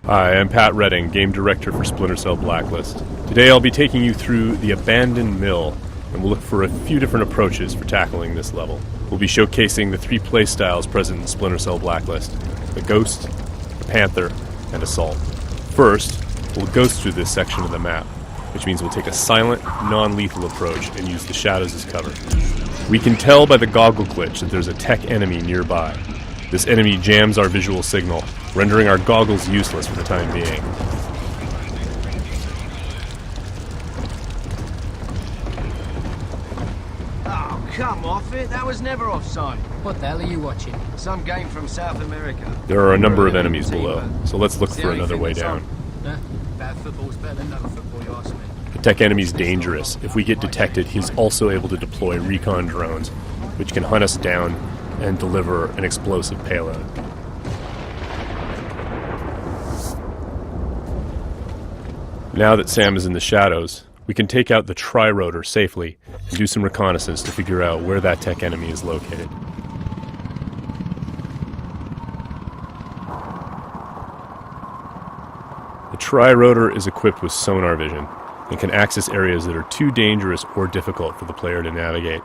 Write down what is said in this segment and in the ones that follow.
Hi, I'm Pat Redding, Game Director for Splinter Cell Blacklist. Today I'll be taking you through the Abandoned Mill, and we'll look for a few different approaches for tackling this level. We'll be showcasing the three playstyles present in Splinter Cell Blacklist: the Ghost, the Panther, and Assault. First, we'll ghost through this section of the map, which means we'll take a silent, non-lethal approach and use the shadows as cover. We can tell by the goggle glitch that there's a tech enemy nearby. This enemy jams our visual signal, rendering our goggles useless for the time being. Oh, come off it. That was never offside. What the hell are you watching? Some game from South America. There are a number of enemies below, so let's look for another way down. Bad football's better than no football, you ask me. The tech enemy's dangerous. If we get detected, he's also able to deploy recon drones, which can hunt us down and deliver an explosive payload. Now that Sam is in the shadows, we can take out the tri-rotor safely and do some reconnaissance to figure out where that tech enemy is located. The tri-rotor is equipped with sonar vision and can access areas that are too dangerous or difficult for the player to navigate.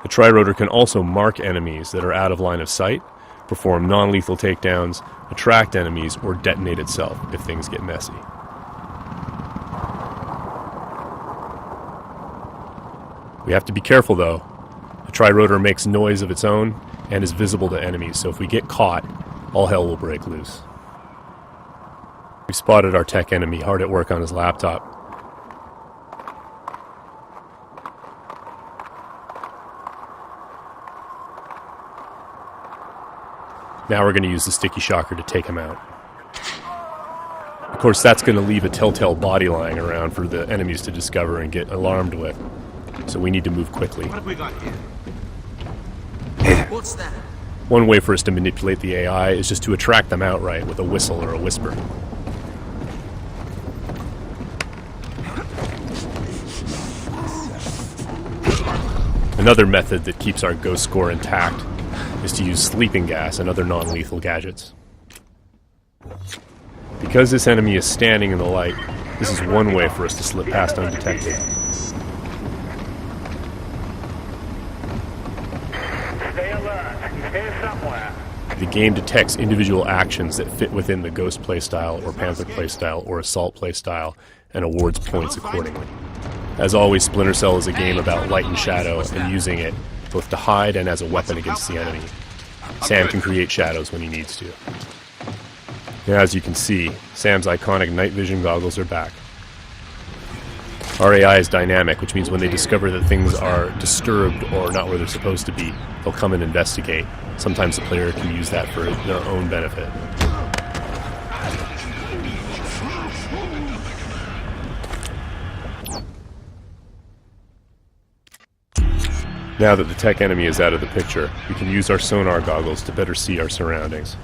The tri-rotor can also mark enemies that are out of line of sight, perform non-lethal takedowns, attract enemies, or detonate itself if things get messy. We have to be careful though. The tri-rotor makes noise of its own and is visible to enemies, so if we get caught, all hell will break loose. We spotted our tech enemy hard at work on his laptop. Now we're going to use the sticky shocker to take him out. Of course, that's going to leave a telltale body lying around for the enemies to discover and get alarmed with. So we need to move quickly. What have we got here? What's that? One way for us to manipulate the AI is just to attract them outright with a whistle or a whisper. Another method that keeps our ghost score intact is to use sleeping gas and other non-lethal gadgets. Because this enemy is standing in the light, this is one way for us to slip past undetected. Stay alert. He's here somewhere. The game detects individual actions that fit within the Ghost playstyle or Panther playstyle or Assault playstyle and awards points accordingly. As always, Splinter Cell is a game about light and shadow and using it both to hide and as a weapon against the enemy. Sam can create shadows when he needs to. Now, as you can see, Sam's iconic night vision goggles are back. Our AI is dynamic, which means when they discover that things are disturbed or not where they're supposed to be, they'll come and investigate. Sometimes the player can use that for their own benefit. Now that the tech enemy is out of the picture, we can use our sonar goggles to better see our surroundings.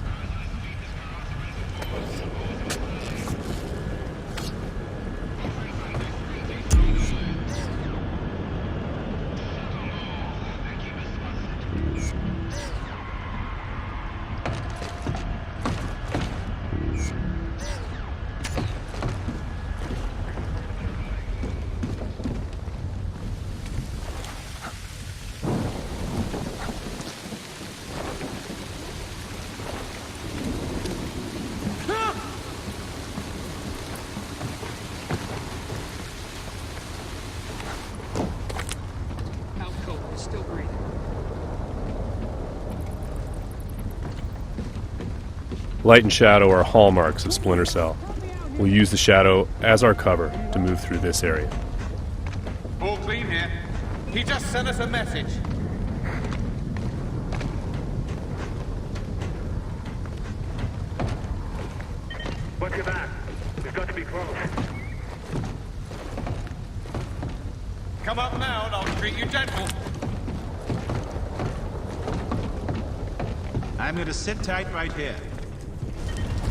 Still breathing. Light and shadow are hallmarks of Splinter Cell. We'll use the shadow as our cover to move through this area. All clean here. He just sent us a message. What's your back? We've got to be close. Come up now and I'll treat you gentle. I'm going to sit tight right here.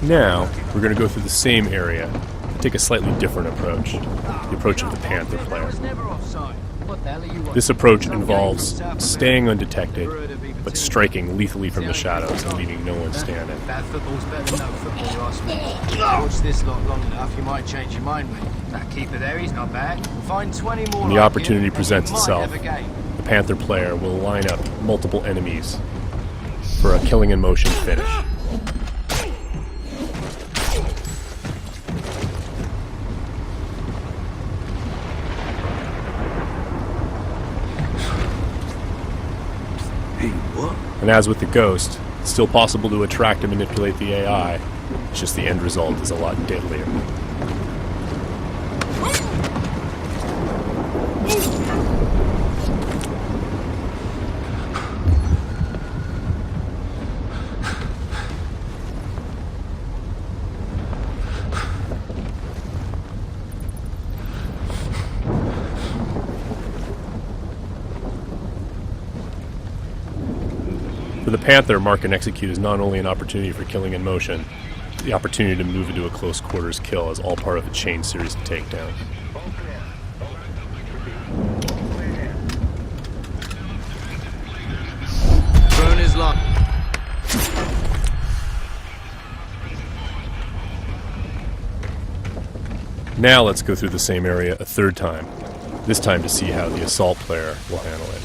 Now, we're going to go through the same area, take a slightly different approach, the approach of the Panther player. That was never offside. What the hell are you watching? This approach involves staying undetected, but striking lethally from the shadows and leaving no one standing. Bad football's better than no football, you ask me. Watch this lot long enough, you might change your mind, mate. That keeper there, he's not bad. Find 20 more When the like opportunity him, presents you might itself, have a game. the Panther player will line up multiple enemies for a killing in motion finish. And as with the Ghost, it's still possible to attract and manipulate the AI. It's just the end result is a lot deadlier. For the Panther, mark and execute is not only an opportunity for killing in motion, the opportunity to move into a close quarters kill is all part of a chain series of takedowns. Drone is locked. Now let's go through the same area a third time, this time to see how the assault player will handle it.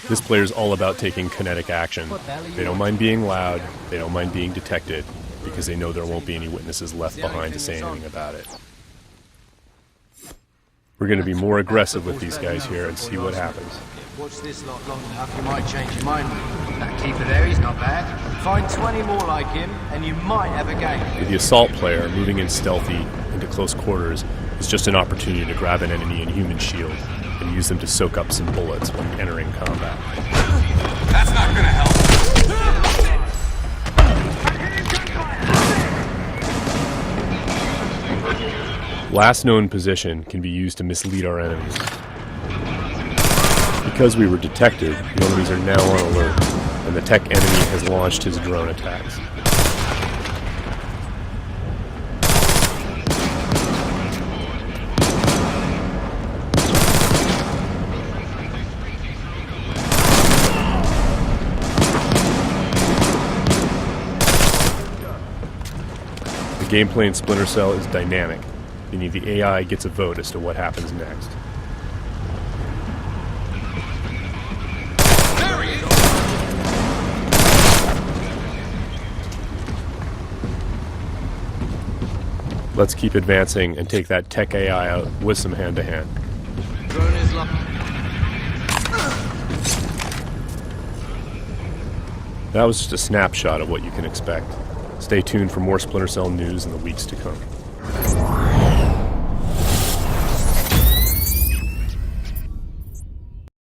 This player is all about taking kinetic action. They don't mind being loud, they don't mind being detected, because they know there won't be any witnesses left behind to say anything about it. We're going to be more aggressive with these guys here and see what happens. Watch this lot long enough, you might change your mind, mate. That keeper there, he's not bad. Find 20 more like him, and you might have a game. With the assault player, moving in stealthy into close quarters is just an opportunity to grab an enemy in human shield and use them to soak up some bullets when entering combat. That's not gonna help. Last known position can be used to mislead our enemies. Because we were detected, the enemies are now on alert, and the tech enemy has launched his drone attacks. The gameplay in Splinter Cell is dynamic, meaning the AI gets a vote as to what happens next. Let's keep advancing and take that tech AI out with some hand-to-hand. Drone is locked. That was just a snapshot of what you can expect. Stay tuned for more Splinter Cell news in the weeks to come.